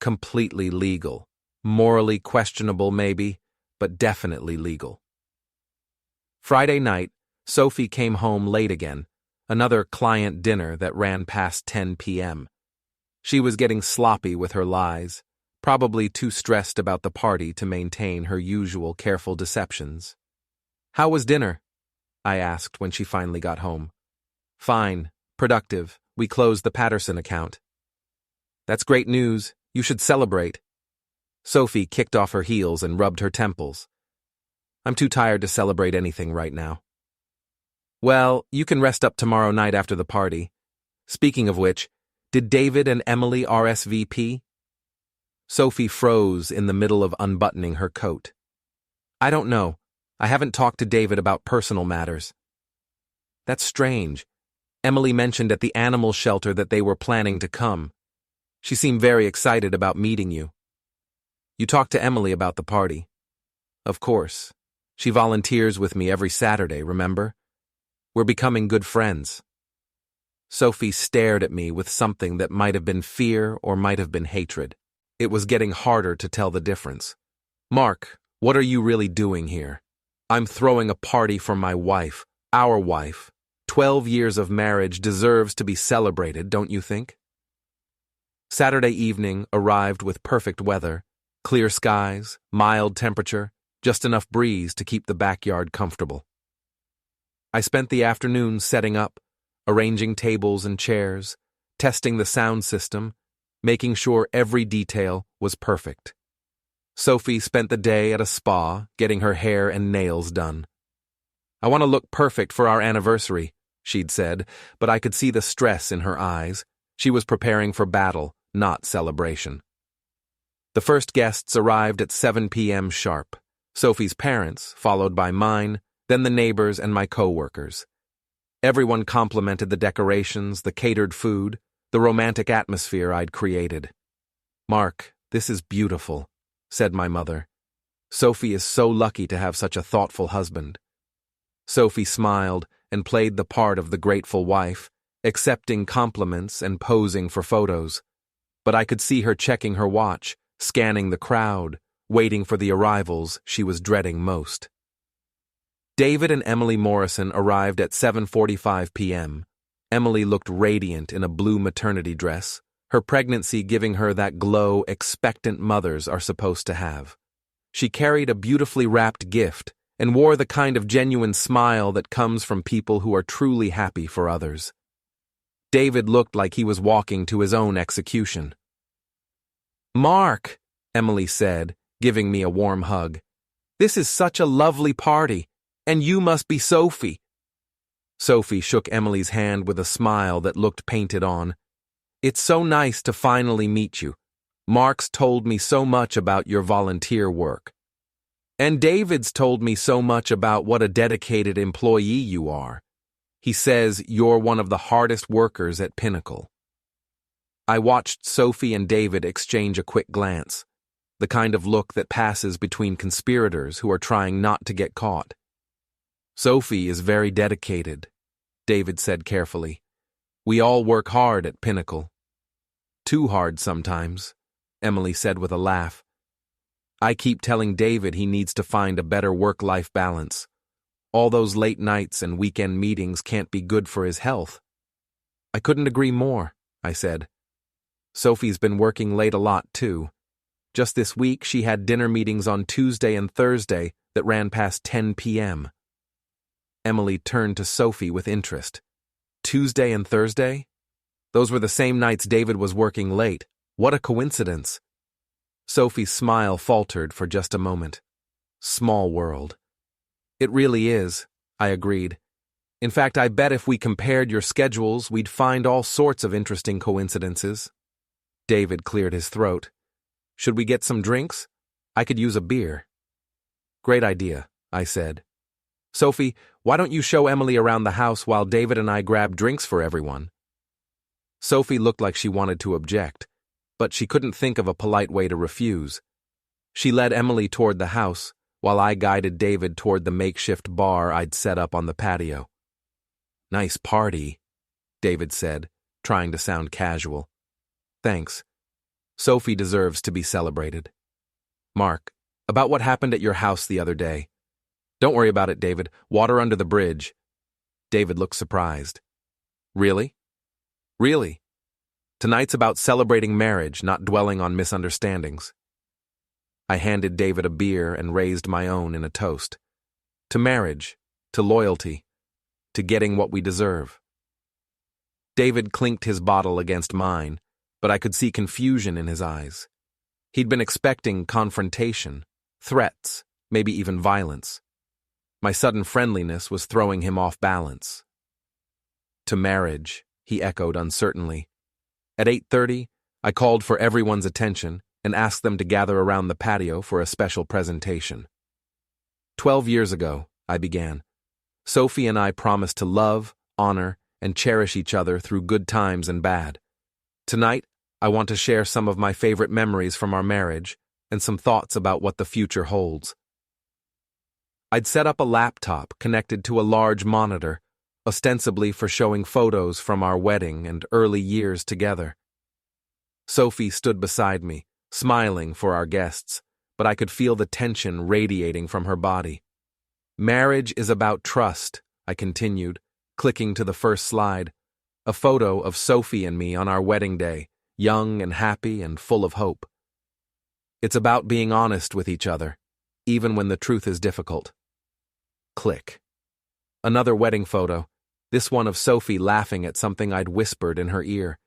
Completely legal. Morally questionable, maybe, but definitely legal. Friday night, Sophie came home late again, another client dinner that ran past 10 p.m. She was getting sloppy with her lies, probably too stressed about the party to maintain her usual careful deceptions. How was dinner? I asked when she finally got home. Fine, productive. We closed the Patterson account. That's great news. You should celebrate. Sophie kicked off her heels and rubbed her temples. I'm too tired to celebrate anything right now. Well, you can rest up tomorrow night after the party. Speaking of which, did David and Emily RSVP? Sophie froze in the middle of unbuttoning her coat. I don't know. I haven't talked to David about personal matters. That's strange. Emily mentioned at the animal shelter that they were planning to come. She seemed very excited about meeting you. You talked to Emily about the party. Of course. She volunteers with me every Saturday, remember? We're becoming good friends. Sophie stared at me with something that might have been fear or might have been hatred. It was getting harder to tell the difference. Mark, what are you really doing here? I'm throwing a party for my wife, our wife. 12 years of marriage deserves to be celebrated, don't you think? Saturday evening arrived with perfect weather, clear skies, mild temperature, just enough breeze to keep the backyard comfortable. I spent the afternoon setting up, arranging tables and chairs, testing the sound system, making sure every detail was perfect. Sophie spent the day at a spa, getting her hair and nails done. I want to look perfect for our anniversary, she'd said, but I could see the stress in her eyes. She was preparing for battle, not celebration. The first guests arrived at 7 p.m. sharp. Sophie's parents, followed by mine, then the neighbors and my co-workers. Everyone complimented the decorations, the catered food, the romantic atmosphere I'd created. Mark, this is beautiful, said my mother. Sophie is so lucky to have such a thoughtful husband. Sophie smiled and played the part of the grateful wife, accepting compliments and posing for photos. But I could see her checking her watch, scanning the crowd, waiting for the arrivals she was dreading most. David and Emily Morrison arrived at 7:45 p.m. Emily looked radiant in a blue maternity dress, her pregnancy giving her that glow expectant mothers are supposed to have. She carried a beautifully wrapped gift and wore the kind of genuine smile that comes from people who are truly happy for others. David looked like he was walking to his own execution. "Mark," Emily said, giving me a warm hug. "This is such a lovely party, and you must be Sophie." Sophie shook Emily's hand with a smile that looked painted on. "It's so nice to finally meet you. Mark's told me so much about your volunteer work. And David's told me so much about what a dedicated employee you are. He says you're one of the hardest workers at Pinnacle." I watched Sophie and David exchange a quick glance, the kind of look that passes between conspirators who are trying not to get caught. "Sophie is very dedicated," David said carefully. "We all work hard at Pinnacle." "Too hard sometimes," Emily said with a laugh. "I keep telling David he needs to find a better work-life balance. All those late nights and weekend meetings can't be good for his health." "I couldn't agree more," I said. "Sophie's been working late a lot, too. Just this week, she had dinner meetings on Tuesday and Thursday that ran past 10 p.m. Emily turned to Sophie with interest. "Tuesday and Thursday? Those were the same nights David was working late. What a coincidence." Sophie's smile faltered for just a moment. Small world. "It really is," I agreed. "In fact, I bet if we compared your schedules, we'd find all sorts of interesting coincidences." David cleared his throat. "Should we get some drinks? I could use a beer." "Great idea," I said. "Sophie, why don't you show Emily around the house while David and I grab drinks for everyone?" Sophie looked like she wanted to object, but she couldn't think of a polite way to refuse. She led Emily toward the house, while I guided David toward the makeshift bar I'd set up on the patio. "Nice party," David said, trying to sound casual. "Thanks. Sophie deserves to be celebrated." "Mark, about what happened at your house the other day." "Don't worry about it, David. Water under the bridge." David looked surprised. "Really?" "Really. Tonight's about celebrating marriage, not dwelling on misunderstandings." I handed David a beer and raised my own in a toast. To marriage, to loyalty, to getting what we deserve. David clinked his bottle against mine, but I could see confusion in his eyes. He'd been expecting confrontation, threats, maybe even violence. My sudden friendliness was throwing him off balance. "To marriage," he echoed uncertainly. At 8:30, I called for everyone's attention and asked them to gather around the patio for a special presentation. 12 years ago, I began, Sophie and I promised to love, honor, and cherish each other through good times and bad. Tonight, I want to share some of my favorite memories from our marriage and some thoughts about what the future holds. I'd set up a laptop connected to a large monitor, ostensibly for showing photos from our wedding and early years together. Sophie stood beside me, smiling for our guests, but I could feel the tension radiating from her body. "Marriage is about trust," I continued, clicking to the first slide, a photo of Sophie and me on our wedding day, young and happy and full of hope. "It's about being honest with each other, even when the truth is difficult." Click. Another wedding photo, this one of Sophie laughing at something I'd whispered in her ear.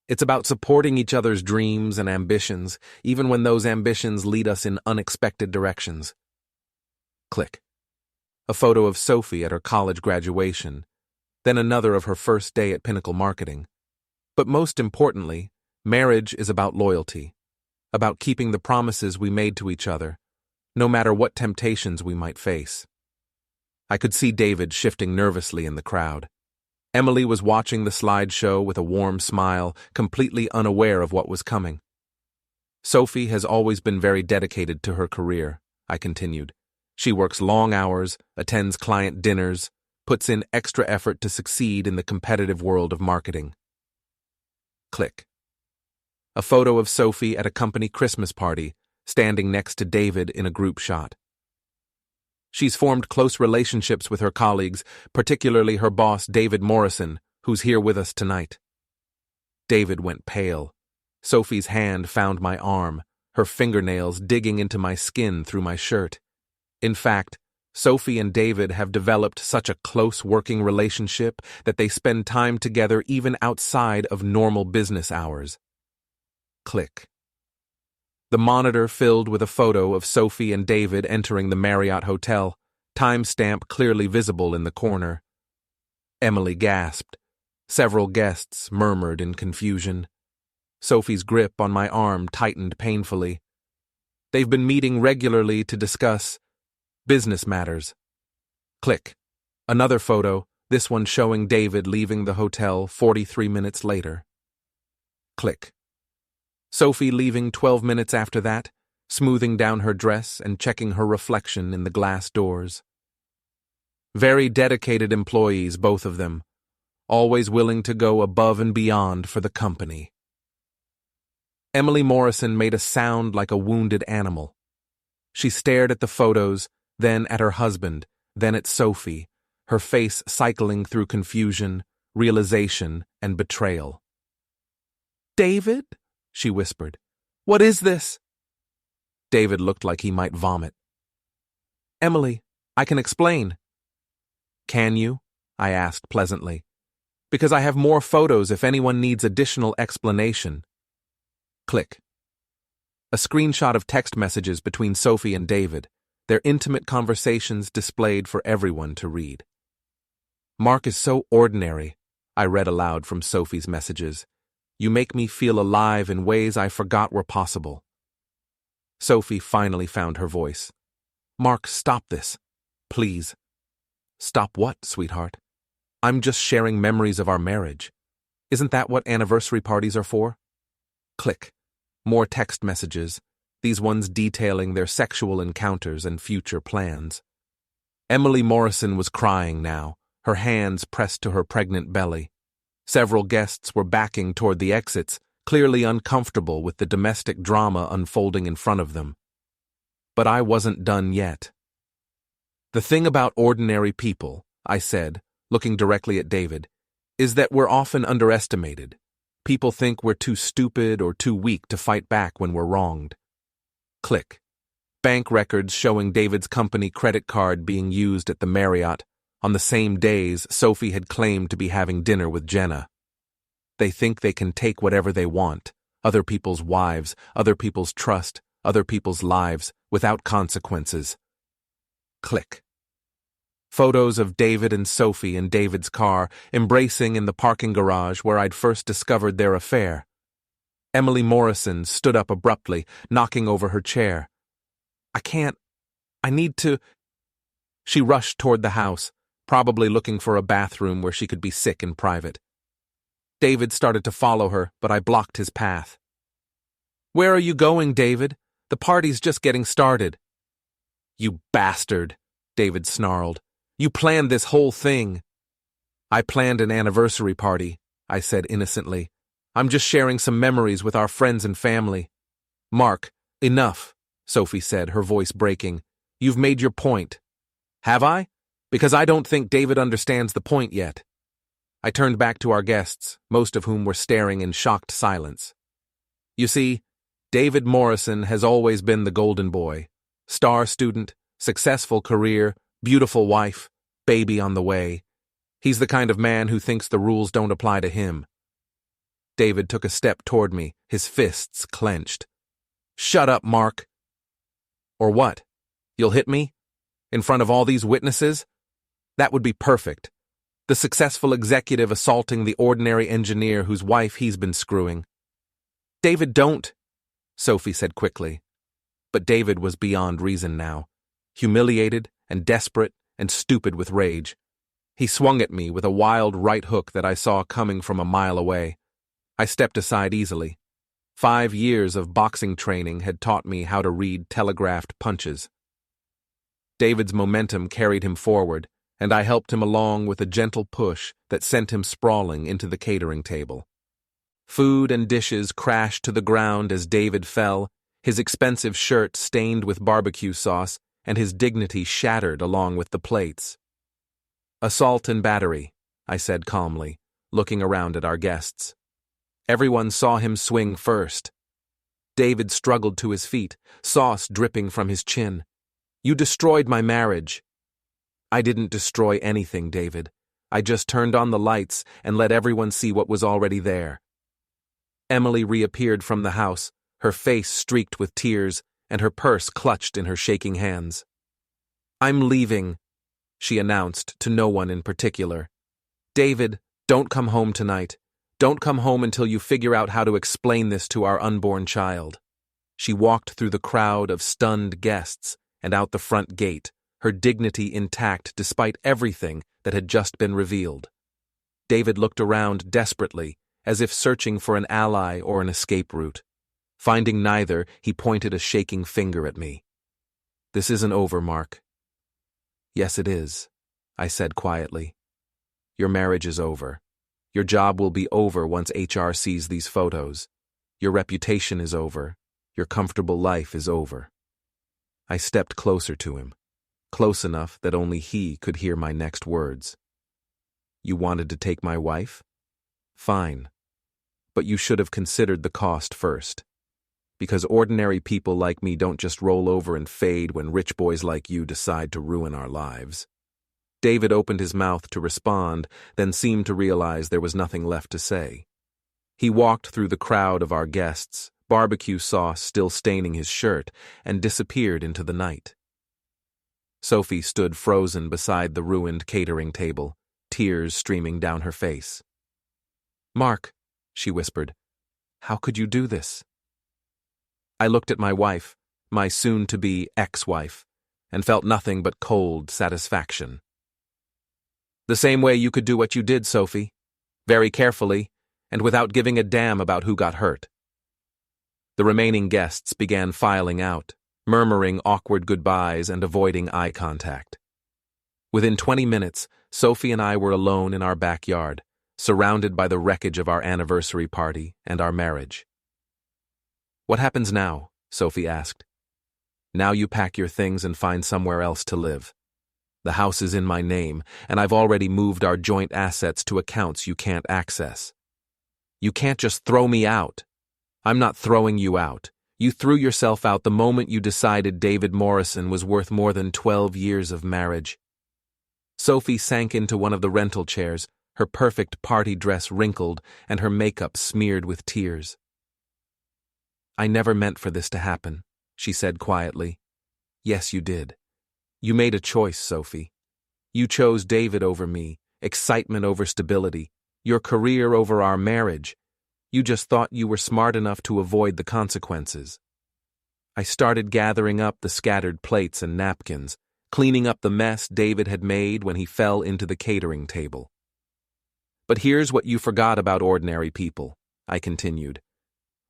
"It's about supporting each other's dreams and ambitions, even when those ambitions lead us in unexpected directions." Click. A photo of Sophie at her college graduation, then another of her first day at Pinnacle Marketing. But most importantly, marriage is about loyalty, about keeping the promises we made to each other, no matter what temptations we might face. I could see David shifting nervously in the crowd. Emily was watching the slideshow with a warm smile, completely unaware of what was coming. "Sophie has always been very dedicated to her career," I continued. "She works long hours, attends client dinners, puts in extra effort to succeed in the competitive world of marketing." Click. A photo of Sophie at a company Christmas party, standing next to David in a group shot. She's formed close relationships with her colleagues, particularly her boss, David Morrison, who's here with us tonight. David went pale. Sophie's hand found my arm, her fingernails digging into my skin through my shirt. In fact, Sophie and David have developed such a close working relationship that they spend time together even outside of normal business hours. Click. The monitor filled with a photo of Sophie and David entering the Marriott Hotel, timestamp clearly visible in the corner. Emily gasped. Several guests murmured in confusion. Sophie's grip on my arm tightened painfully. They've been meeting regularly to discuss business matters. Click. Another photo, this one showing David leaving the hotel 43 minutes later. Click. Sophie leaving 12 minutes after that, smoothing down her dress and checking her reflection in the glass doors. Very dedicated employees, both of them, always willing to go above and beyond for the company. Emily Morrison made a sound like a wounded animal. She stared at the photos, then at her husband, then at Sophie, her face cycling through confusion, realization, and betrayal. "David?" she whispered. "What is this?" David looked like he might vomit. "Emily, I can explain." "Can you?" I asked pleasantly. "Because I have more photos if anyone needs additional explanation." Click. A screenshot of text messages between Sophie and David, their intimate conversations displayed for everyone to read. "Mark is so ordinary," I read aloud from Sophie's messages. "You make me feel alive in ways I forgot were possible." Sophie finally found her voice. "Mark, stop this. Please." "Stop what, sweetheart? I'm just sharing memories of our marriage. Isn't that what anniversary parties are for?" Click. More text messages, these ones detailing their sexual encounters and future plans. Emily Morrison was crying now, her hands pressed to her pregnant belly. Several guests were backing toward the exits, clearly uncomfortable with the domestic drama unfolding in front of them. But I wasn't done yet. "The thing about ordinary people," I said, looking directly at David, "is that we're often underestimated. People think we're too stupid or too weak to fight back when we're wronged." Click. Bank records showing David's company credit card being used at the Marriott on the same days Sophie had claimed to be having dinner with Jenna. They think they can take whatever they want, other people's wives, other people's trust, other people's lives, without consequences. Click. Photos of David and Sophie in David's car, embracing in the parking garage where I'd first discovered their affair. Emily Morrison stood up abruptly, knocking over her chair. I need to." She rushed toward the house, probably looking for a bathroom where she could be sick in private. David started to follow her, but I blocked his path. "Where are you going, David? The party's just getting started." "You bastard," David snarled. "You planned this whole thing." "I planned an anniversary party," I said innocently. "I'm just sharing some memories with our friends and family." "Mark, enough," Sophie said, her voice breaking. "You've made your point." "Have I? Because I don't think David understands the point yet." I turned back to our guests, most of whom were staring in shocked silence. "You see, David Morrison has always been the golden boy. Star student, successful career, beautiful wife, baby on the way. He's the kind of man who thinks the rules don't apply to him." David took a step toward me, his fists clenched. "Shut up, Mark." "Or what? You'll hit me? In front of all these witnesses? That would be perfect. The successful executive assaulting the ordinary engineer whose wife he's been screwing." "David, don't," Sophie said quickly. But David was beyond reason now, humiliated and desperate and stupid with rage. He swung at me with a wild right hook that I saw coming from a mile away. I stepped aside easily. 5 years of boxing training had taught me how to read telegraphed punches. David's momentum carried him forward, and I helped him along with a gentle push that sent him sprawling into the catering table. Food and dishes crashed to the ground as David fell, his expensive shirt stained with barbecue sauce, and his dignity shattered along with the plates. "Assault and battery," I said calmly, looking around at our guests. Everyone saw him swing first. David struggled to his feet, sauce dripping from his chin. "You destroyed my marriage." I didn't destroy anything, David. I just turned on the lights and let everyone see what was already there. Emily reappeared from the house, her face streaked with tears and her purse clutched in her shaking hands. I'm leaving, she announced to no one in particular. David, don't come home tonight. Don't come home until you figure out how to explain this to our unborn child. She walked through the crowd of stunned guests and out the front gate, her dignity intact despite everything that had just been revealed. David looked around desperately, as if searching for an ally or an escape route. Finding neither, he pointed a shaking finger at me. This isn't over, Mark. Yes, it is, I said quietly. Your marriage is over. Your job will be over once HR sees these photos. Your reputation is over. Your comfortable life is over. I stepped closer to him, close enough that only he could hear my next words. You wanted to take my wife? Fine. But you should have considered the cost first. Because ordinary people like me don't just roll over and fade when rich boys like you decide to ruin our lives. David opened his mouth to respond, then seemed to realize there was nothing left to say. He walked through the crowd of our guests, barbecue sauce still staining his shirt, and disappeared into the night. Sophie stood frozen beside the ruined catering table, tears streaming down her face. Mark, she whispered, how could you do this? I looked at my wife, my soon-to-be ex-wife, and felt nothing but cold satisfaction. The same way you could do what you did, Sophie, very carefully, and without giving a damn about who got hurt. The remaining guests began filing out, murmuring awkward goodbyes and avoiding eye contact. Within 20 minutes, Sophie and I were alone in our backyard, surrounded by the wreckage of our anniversary party and our marriage. What happens now? Sophie asked. Now you pack your things and find somewhere else to live. The house is in my name, and I've already moved our joint assets to accounts you can't access. You can't just throw me out. I'm not throwing you out. You threw yourself out the moment you decided David Morrison was worth more than 12 years of marriage. Sophie sank into one of the rental chairs, her perfect party dress wrinkled and her makeup smeared with tears. I never meant for this to happen, she said quietly. Yes, you did. You made a choice, Sophie. You chose David over me, excitement over stability, your career over our marriage. You just thought you were smart enough to avoid the consequences. I started gathering up the scattered plates and napkins, cleaning up the mess David had made when he fell into the catering table. But here's what you forgot about ordinary people, I continued.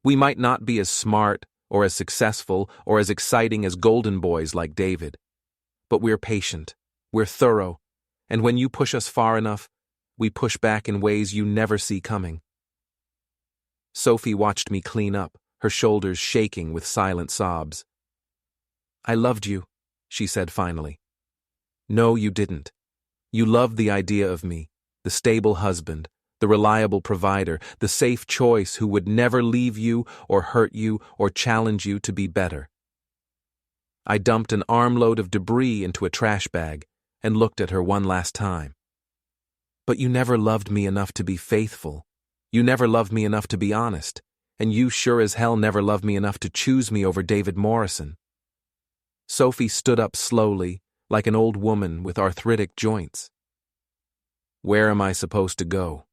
We might not be as smart or as successful or as exciting as golden boys like David. But we're patient, we're thorough, and when you push us far enough, we push back in ways you never see coming. Sophie watched me clean up, her shoulders shaking with silent sobs. I loved you, she said finally. No, you didn't. You loved the idea of me, the stable husband, the reliable provider, the safe choice who would never leave you or hurt you or challenge you to be better. I dumped an armload of debris into a trash bag and looked at her one last time. But you never loved me enough to be faithful. You never loved me enough to be honest. And you sure as hell never loved me enough to choose me over David Morrison. Sophie stood up slowly, like an old woman with arthritic joints. Where am I supposed to go?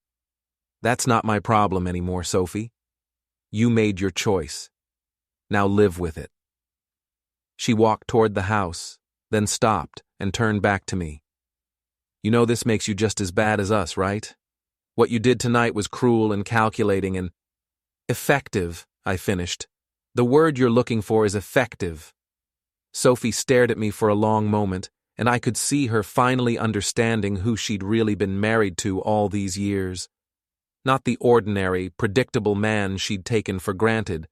That's not my problem anymore, Sophie. You made your choice. Now live with it. She walked toward the house, then stopped and turned back to me. You know this makes you just as bad as us, right? What you did tonight was cruel and calculating and effective, I finished. The word you're looking for is effective. Sophie stared at me for a long moment, and I could see her finally understanding who she'd really been married to all these years. Not the ordinary, predictable man she'd taken for granted,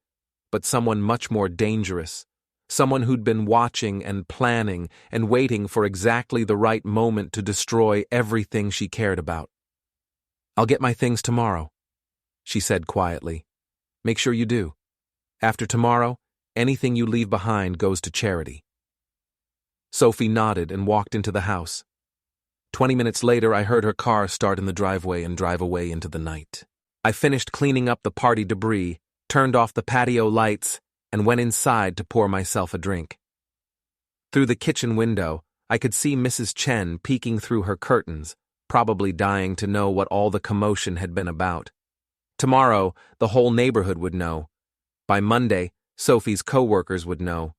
but someone much more dangerous. Someone who'd been watching and planning and waiting for exactly the right moment to destroy everything she cared about. I'll get my things tomorrow, she said quietly. Make sure you do. After tomorrow, anything you leave behind goes to charity. Sophie nodded and walked into the house, 20 minutes later, I heard her car start in the driveway and drive away into the night. I finished cleaning up the party debris, turned off the patio lights, and went inside to pour myself a drink. Through the kitchen window, I could see Mrs. Chen peeking through her curtains, probably dying to know what all the commotion had been about. Tomorrow, the whole neighborhood would know. By Monday, Sophie's co-workers would know.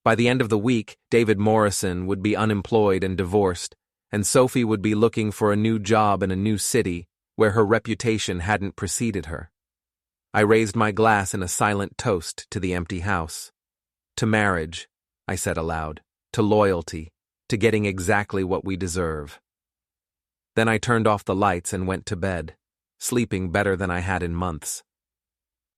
By the end of the week, David Morrison would be unemployed and divorced, and Sophie would be looking for a new job in a new city where her reputation hadn't preceded her. I raised my glass in a silent toast to the empty house. To marriage, I said aloud, to loyalty, to getting exactly what we deserve. Then I turned off the lights and went to bed, sleeping better than I had in months.